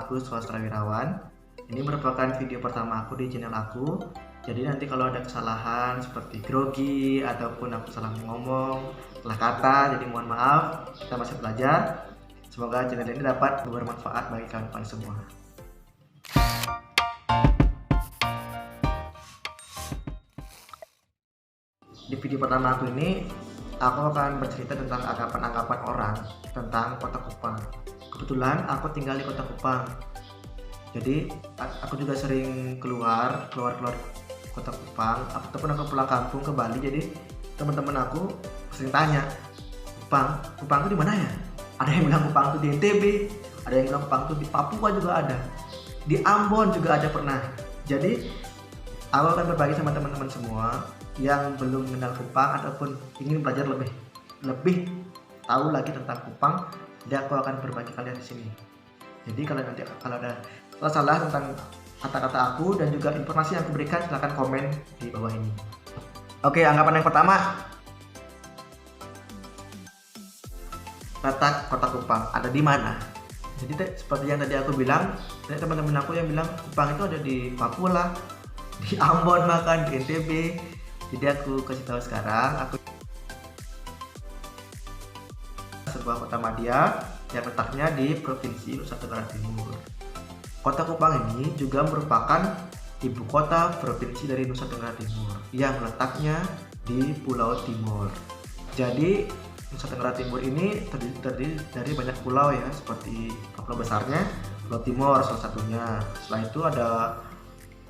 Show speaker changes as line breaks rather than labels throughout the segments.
Aku Swastra Wirawan. Ini merupakan video pertama aku di channel aku. Jadi nanti kalau ada kesalahan seperti grogi ataupun aku salah ngomong, salah kata, jadi mohon maaf. Kita masih belajar. Semoga channel ini dapat bermanfaat bagi kawan-kawan semua. Di video pertama aku ini, aku akan bercerita tentang anggapan-anggapan orang tentang Kota Kupang. Kebetulan aku tinggal di Kota Kupang. Jadi aku juga sering keluar Kota Kupang, ataupun aku pulang kampung ke Bali. Jadi teman-teman aku sering tanya, Kupang itu di mana ya? Ada yang bilang Kupang itu di NTB, ada yang bilang Kupang itu di Papua juga ada, di Ambon juga ada pernah. Jadi aku akan berbagi sama teman-teman semua yang belum mengenal Kupang ataupun ingin belajar lebih tahu lagi tentang Kupang. Jadi aku akan berbagi kalian di sini. Jadi kalau ada salah tentang kata-kata aku dan juga informasi yang aku berikan, silahkan komen di bawah ini. Oke, anggapan yang pertama, letak Kota Kupang ada di mana? Jadi seperti yang tadi aku bilang, teman-teman aku yang bilang Kupang itu ada di Papua lah, di Ambon, bahkan di NTB. Jadi aku kasih tahu sekarang, sebuah kota madya yang letaknya di Provinsi Nusa Tenggara Timur. Kota Kupang ini juga merupakan ibu kota provinsi dari Nusa Tenggara Timur yang letaknya di Pulau Timor. Jadi Nusa Tenggara Timur ini terdiri dari banyak pulau ya, seperti pulau besarnya Pulau Timor salah satunya. Setelah itu ada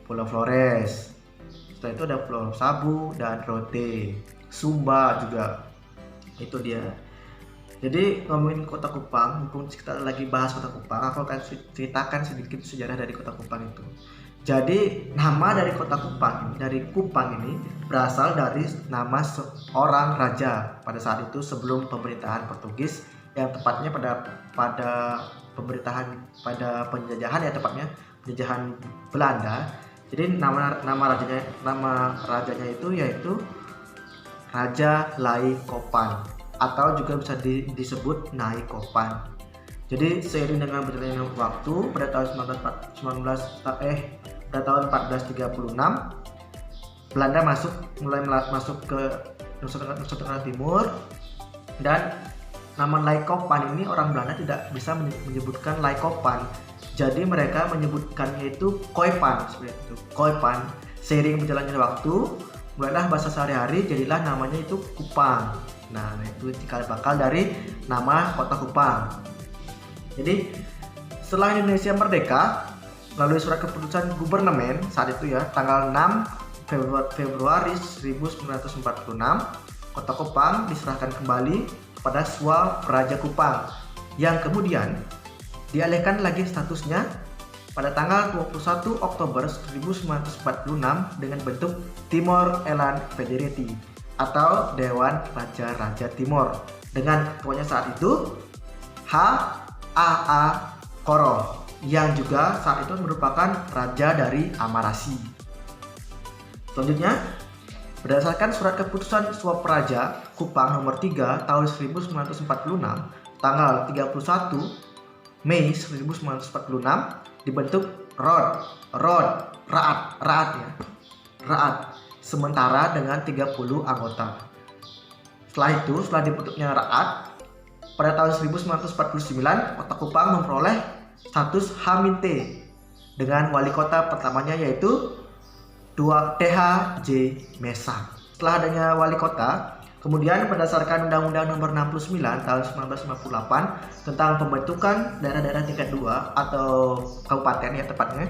Pulau Flores. Setelah itu ada Pulau Sabu dan Rote, Sumba juga. Itu dia. Jadi ngomongin Kota Kupang, mumpung kita lagi bahas Kota Kupang, aku akan ceritakan sedikit sejarah dari Kota Kupang itu. Jadi nama dari Kota Kupang, dari Kupang ini berasal dari nama seorang raja pada saat itu sebelum pemerintahan Portugis, yang tepatnya pada penjajahan ya, tepatnya penjajahan Belanda. Jadi nama rajanya itu yaitu Raja Lai Kopan, atau juga bisa disebut Nai Kopan. Jadi seiring dengan berjalannya waktu, pada tahun 1436 Belanda mulai masuk ke Nusa Tenggara Timur, dan nama Lai Kopan ini orang Belanda tidak bisa menyebutkan Lai Kopan. Jadi mereka menyebutkannya itu Koipan, seperti itu. Koipan. Seiring berjalannya waktu, mulailah bahasa sehari-hari jadilah namanya itu Kupang. Nah, itu cikal bakal dari nama Kota Kupang. Jadi setelah Indonesia merdeka, melalui surat keputusan gubernmen saat itu ya, tanggal 6 Februari 1946, Kota Kupang diserahkan kembali kepada Sua Praja Kupang, yang kemudian dialihkan lagi statusnya pada tanggal 21 Oktober 1946 dengan bentuk Timor Elan Federati atau Dewan Raja-Raja Timor, dengan ketuanya saat itu H.A.A. Koro, yang juga saat itu merupakan raja dari Amarasi. Selanjutnya, berdasarkan surat keputusan Swapraja Kupang nomor 3 tahun 1946 tanggal 31 Mei 1946 dibentuk Raat sementara dengan 30 anggota. Setelah dibentuknya Raat, pada tahun 1949 Kota Kupang memperoleh status H-T dengan wali kota pertamanya yaitu TH J Mesa. Setelah adanya wali kota, kemudian berdasarkan Undang-Undang Nomor 69 tahun 1958 tentang pembentukan daerah-daerah tingkat 2 atau kabupaten ya tepatnya,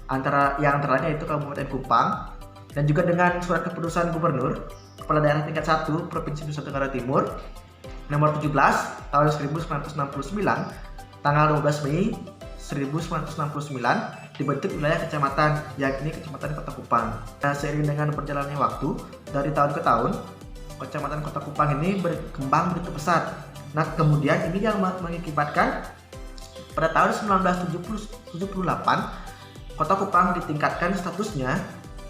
antaranya itu Kabupaten Kupang, dan juga dengan surat keputusan Gubernur Kepala Daerah tingkat 1 Provinsi Nusa Tenggara Timur nomor 17 tahun 1969 tanggal 12 Mei 1969 dibentuk wilayah kecamatan, yakni Kecamatan Kota Kupang. Nah, seiring dengan berjalannya waktu dari tahun ke tahun, Kecamatan Kota Kupang ini berkembang begitu pesat. Nah, kemudian ini yang mengakibatkan pada tahun 1978 Kota Kupang ditingkatkan statusnya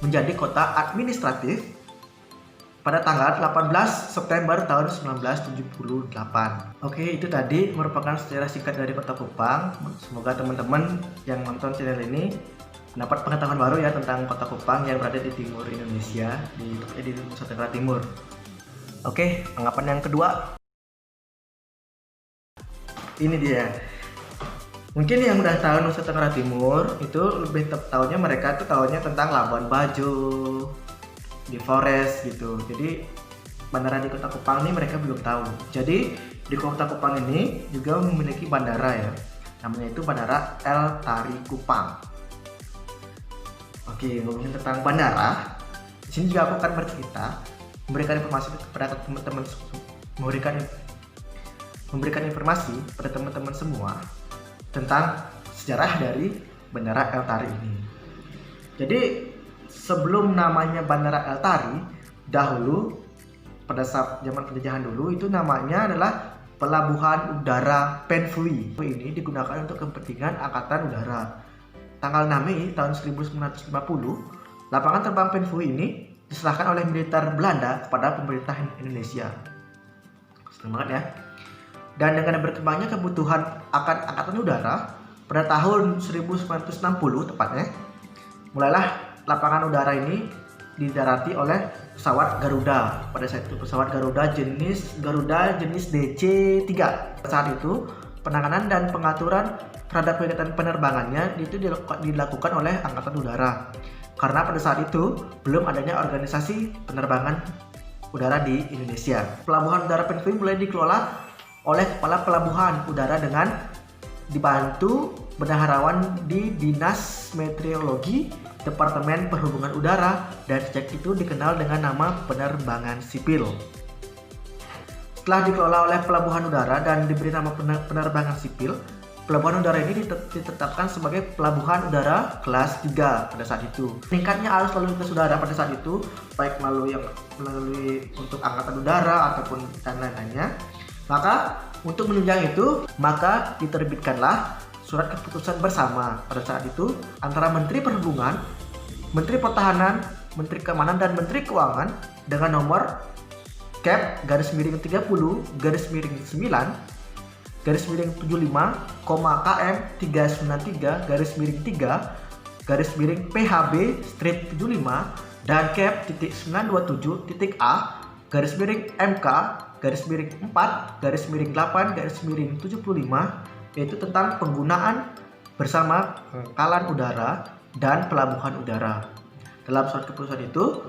menjadi kota administratif pada tanggal 18 September tahun 1978. Oke, itu tadi merupakan sejarah singkat dari Kota Kupang. Semoga teman-teman yang nonton channel ini mendapat pengetahuan baru ya tentang Kota Kupang yang berada di timur Indonesia, di Nusa Tenggara Timur. Oke, anggapan yang kedua. Ini dia. Mungkin yang udah tahu Nusa Tenggara Timur itu lebih tahunya mereka tuh tahunya tentang Labuan Bajo, di Forest gitu. Jadi bandara di Kota Kupang ini mereka belum tahu. Jadi di Kota Kupang ini juga memiliki bandara ya. Namanya itu Bandara El Tari Kupang. Oke, ngomongin tentang bandara. Di sini juga aku akan bercerita, memberikan informasi kepada teman-teman, memberikan informasi pada teman-teman semua tentang sejarah dari Bandara El Tari ini. Jadi sebelum namanya Bandara El Tari, dahulu pada saat zaman penjajahan dulu itu namanya adalah Pelabuhan Udara Penfui. Ini digunakan untuk kepentingan Angkatan Udara. Tanggal 6 Mei tahun 1950, lapangan terbang Penfui ini diserahkan oleh militer Belanda kepada pemerintah Indonesia. Senang banget ya. Dan dengan berkembangnya kebutuhan akan Angkatan Udara pada tahun 1960 tepatnya, mulailah lapangan udara ini didarati oleh pesawat Garuda. Pada saat itu pesawat Garuda jenis DC-3. Saat itu penanganan dan pengaturan terhadap kegiatan penerbangannya itu dilakukan oleh Angkatan Udara. Karena pada saat itu belum adanya organisasi penerbangan udara di Indonesia. Pelabuhan Udara Penfui mulai dikelola oleh Kepala Pelabuhan Udara dengan dibantu bendaharawan di Dinas Meteorologi Departemen Perhubungan Udara, dan sejak itu dikenal dengan nama penerbangan sipil. Setelah dikelola oleh Pelabuhan Udara dan diberi nama penerbangan sipil, Pelabuhan Udara ini ditetapkan sebagai Pelabuhan Udara kelas 3 pada saat itu. Meningkatnya arus lalu lintas udara pada saat itu, baik melalui untuk Angkatan Udara ataupun dan lain-lainnya. Maka untuk menunjang itu, maka diterbitkanlah surat keputusan bersama pada saat itu antara Menteri Perhubungan, Menteri Pertahanan, Menteri Keamanan, dan Menteri Keuangan dengan nomor Cap /30-9/75, KM 393-3 PHB-75 dan Cap .927.A/MK-4-8-75, yaitu tentang penggunaan bersama pangkalan udara dan pelabuhan udara. Dalam surat keputusan itu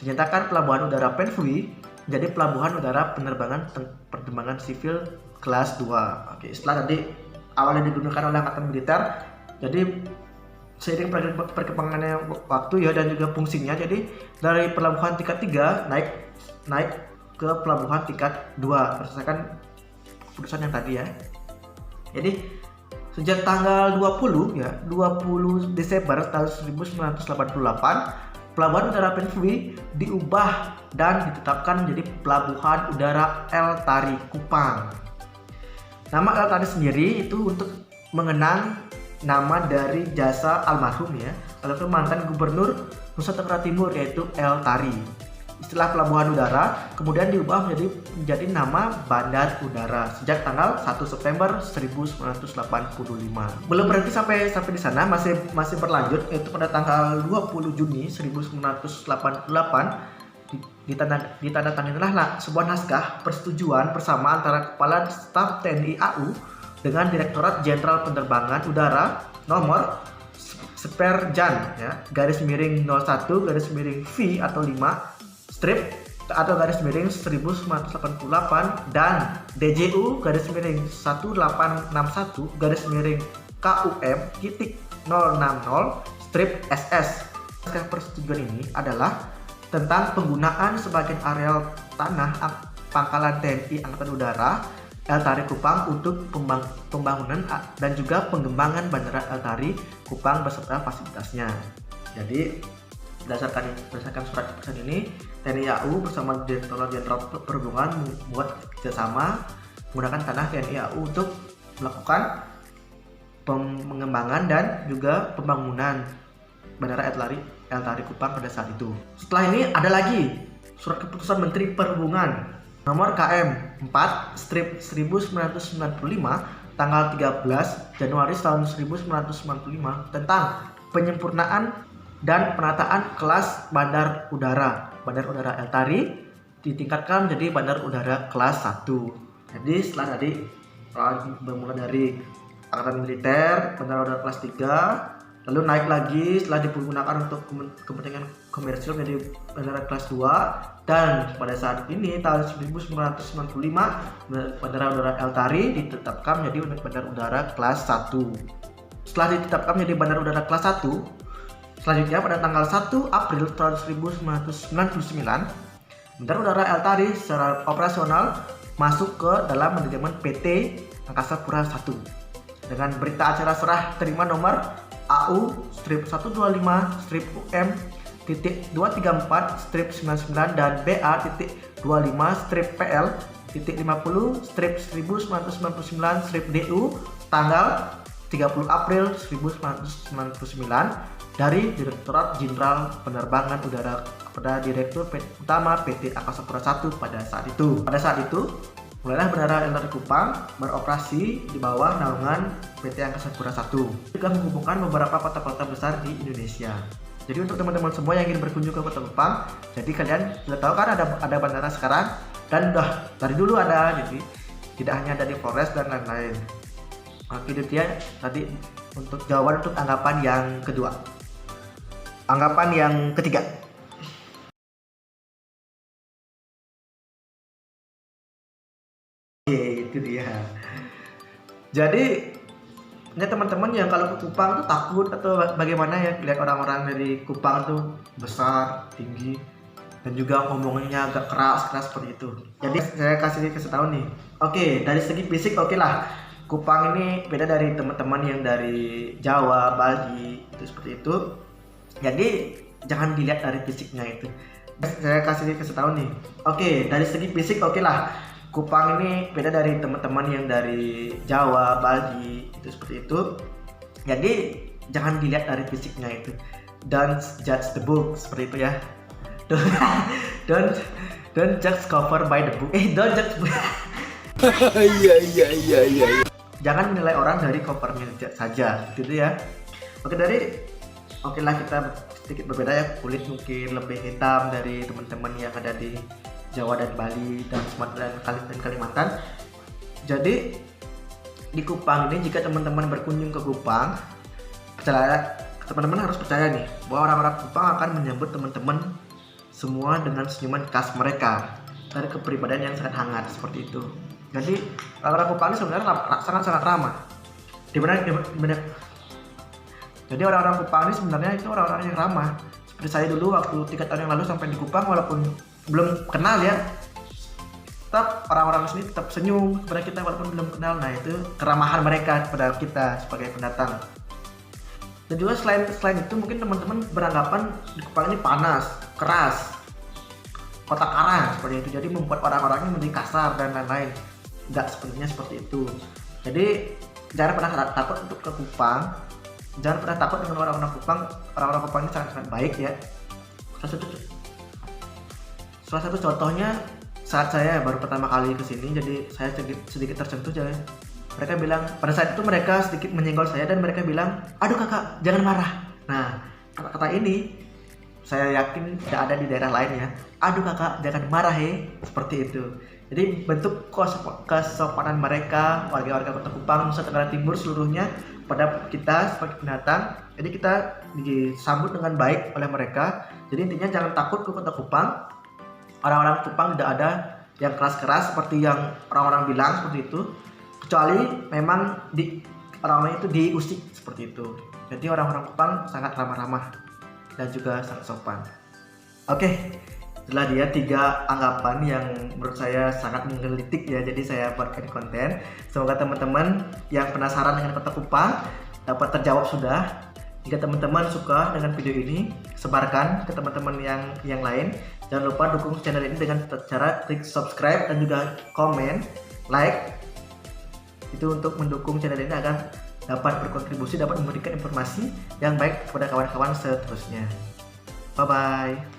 dinyatakan Pelabuhan Udara Penfui menjadi pelabuhan udara penerbangan sivil kelas 2. Oke, setelah tadi awalnya digunakan oleh Angkatan Militer, jadi seiring perkembangannya waktu ya dan juga fungsinya, jadi dari pelabuhan tingkat 3 naik ke pelabuhan tingkat 2 berdasarkan keputusan yang tadi ya. Jadi sejak tanggal 20 Desember tahun 1988, Pelabuhan Udara Penfui diubah dan ditetapkan menjadi Pelabuhan Udara El Tari Kupang. Nama El Tari sendiri itu untuk mengenang nama dari jasa almarhum ya, almarhum mantan Gubernur Nusa Tenggara Timur, yaitu El Tari. Istilah pelabuhan udara kemudian diubah menjadi nama Bandar Udara sejak tanggal 1 September 1985. Belum berhenti sampai di sana, masih berlanjut, yaitu pada tanggal 20 Juni 1988 ditandatanganilah sebuah naskah persetujuan bersama antara Kepala Staf TNI AU dengan Direktorat Jenderal Penerbangan Udara nomor Sperjan ya, /01 V atau 5 strip atau /1988 dan DJU /1861 KUM.060 strip SS. Naskah persetujuan ini adalah tentang penggunaan sebagian areal tanah pangkalan TNI Angkatan Udara El Tari Kupang untuk pembangunan dan juga pengembangan Bandara El Tari Kupang beserta fasilitasnya. Jadi berdasarkan surat keputusan ini, TNI AU bersama Direktorat Jenderal Perhubungan membuat kerjasama menggunakan tanah TNI AU untuk melakukan pengembangan dan juga pembangunan Bandara El Tari Kupang pada saat itu. Setelah ini ada lagi Surat Keputusan Menteri Perhubungan nomor KM 4/1995 tanggal 13 Januari tahun 1995 tentang penyempurnaan dan penataan kelas bandar udara El Tari ditingkatkan menjadi bandar udara kelas 1. Jadi setelah tadi bermula dari angkatan militer, bandar udara kelas 3, lalu naik lagi setelah digunakan untuk kepentingan komersial menjadi bandara kelas 2, dan pada saat ini tahun 1995 bandara udara El Tari ditetapkan menjadi bandar udara kelas 1. Setelah ditetapkan menjadi bandar udara kelas 1, selanjutnya pada tanggal 1 April tahun 1999 bandar udara El Tari secara operasional masuk ke dalam manajemen PT Angkasa Pura I dengan berita acara serah terima nomor AU-125-UM.234-99 dan BA.250-1999-DU tanggal 30 April 1999 dari Direktorat Jenderal Penerbangan Udara kepada Direktur Utama PT Angkasa Pura I pada saat itu. Pada saat itu, mulailah Bandara El Tari Kupang beroperasi di bawah naungan PT Angkasa Pura I, juga menghubungkan beberapa kota-kota besar di Indonesia. Jadi untuk teman-teman semua yang ingin berkunjung ke Kota Kupang, jadi kalian sudah tahu kan ada bandara sekarang, dan udah dari dulu ada, jadi tidak hanya ada di Flores dan lain-lain. Oke, itu dia tadi untuk jawaban untuk anggapan yang kedua. Anggapan yang ketiga. Oke, itu dia. Jadi ya teman-teman yang kalau ke Kupang tuh takut atau bagaimana ya, lihat orang-orang dari Kupang tuh besar, tinggi, dan juga ngomongnya agak keras seperti itu. Jadi saya kasih tahu nih. Oke, dari segi fisik oke lah. Kupang ini beda dari teman-teman yang dari Jawa, Bali, itu seperti itu. Jadi jangan dilihat dari fisiknya itu. Saya kasih tahu nih. Oke, dari segi fisik oke lah. Kupang ini beda dari teman-teman yang dari Jawa, Bali, itu seperti itu. Jadi jangan dilihat dari fisiknya itu. Don't judge the book, seperti itu ya. Don't judge cover by the book. Don't judge. Iya. Jangan menilai orang dari covernya saja, gitu ya. Oke lah, kita sedikit berbeda ya, kulit mungkin lebih hitam dari teman-teman yang ada di Jawa dan Bali dan Sumatera dan Kalimantan. Jadi di Kupang ini jika teman-teman berkunjung ke Kupang, teman-teman harus percaya nih bahwa orang-orang Kupang akan menyambut teman-teman semua dengan senyuman khas mereka dari kepribadian yang sangat hangat seperti itu. Jadi orang-orang Kupang ini sebenarnya sangat ramah. Jadi orang-orang Kupang ini sebenarnya itu orang-orang yang ramah. Seperti saya dulu waktu 3 tahun yang lalu sampai di Kupang, walaupun belum kenal ya, tetap orang-orang sini tetap senyum kepada kita walaupun belum kenal. Nah, itu keramahan mereka kepada kita sebagai pendatang. Dan juga selain itu mungkin teman-teman beranggapan di Kupang ini panas, keras, kota karang seperti itu. Jadi membuat orang-orangnya menjadi kasar dan lain-lain. Enggak sepertinya seperti itu. Jadi jangan pernah takut untuk ke Kupang. Jangan pernah takut dengan orang-orang Kupang. Orang-orang Kupang ini sangat baik ya. Salah satu contohnya saat saya baru pertama kali kesini, jadi saya sedikit tersentuh aja. Mereka bilang, pada saat itu mereka sedikit menyenggol saya dan mereka bilang, "Aduh kakak, jangan marah." Nah, kata-kata ini saya yakin tidak ada di daerah lain ya. "Aduh kakak, jangan marah seperti itu. Jadi bentuk kesopanan mereka, warga-warga Kota Kupang, Nusa Tenggara Timur seluruhnya pada kita sebagai pendatang. Jadi kita disambut dengan baik oleh mereka. Jadi intinya jangan takut ke Kota Kupang. Orang-orang Kupang tidak ada yang keras-keras seperti yang orang-orang bilang seperti itu. Kecuali memang orang-orang itu diusik seperti itu. Jadi orang-orang Kupang sangat ramah-ramah dan juga sangat sopan. Oke, itulah dia 3 anggapan yang menurut saya sangat menggelitik ya. Jadi saya buatkan konten. Semoga teman-teman yang penasaran dengan Kota Kupang dapat terjawab sudah. Jika teman-teman suka dengan video ini, sebarkan ke teman-teman yang lain. Jangan lupa dukung channel ini dengan cara klik subscribe dan juga komen, like. Itu untuk mendukung channel ini agar dapat berkontribusi, dapat memberikan informasi yang baik kepada kawan-kawan seterusnya. Bye-bye.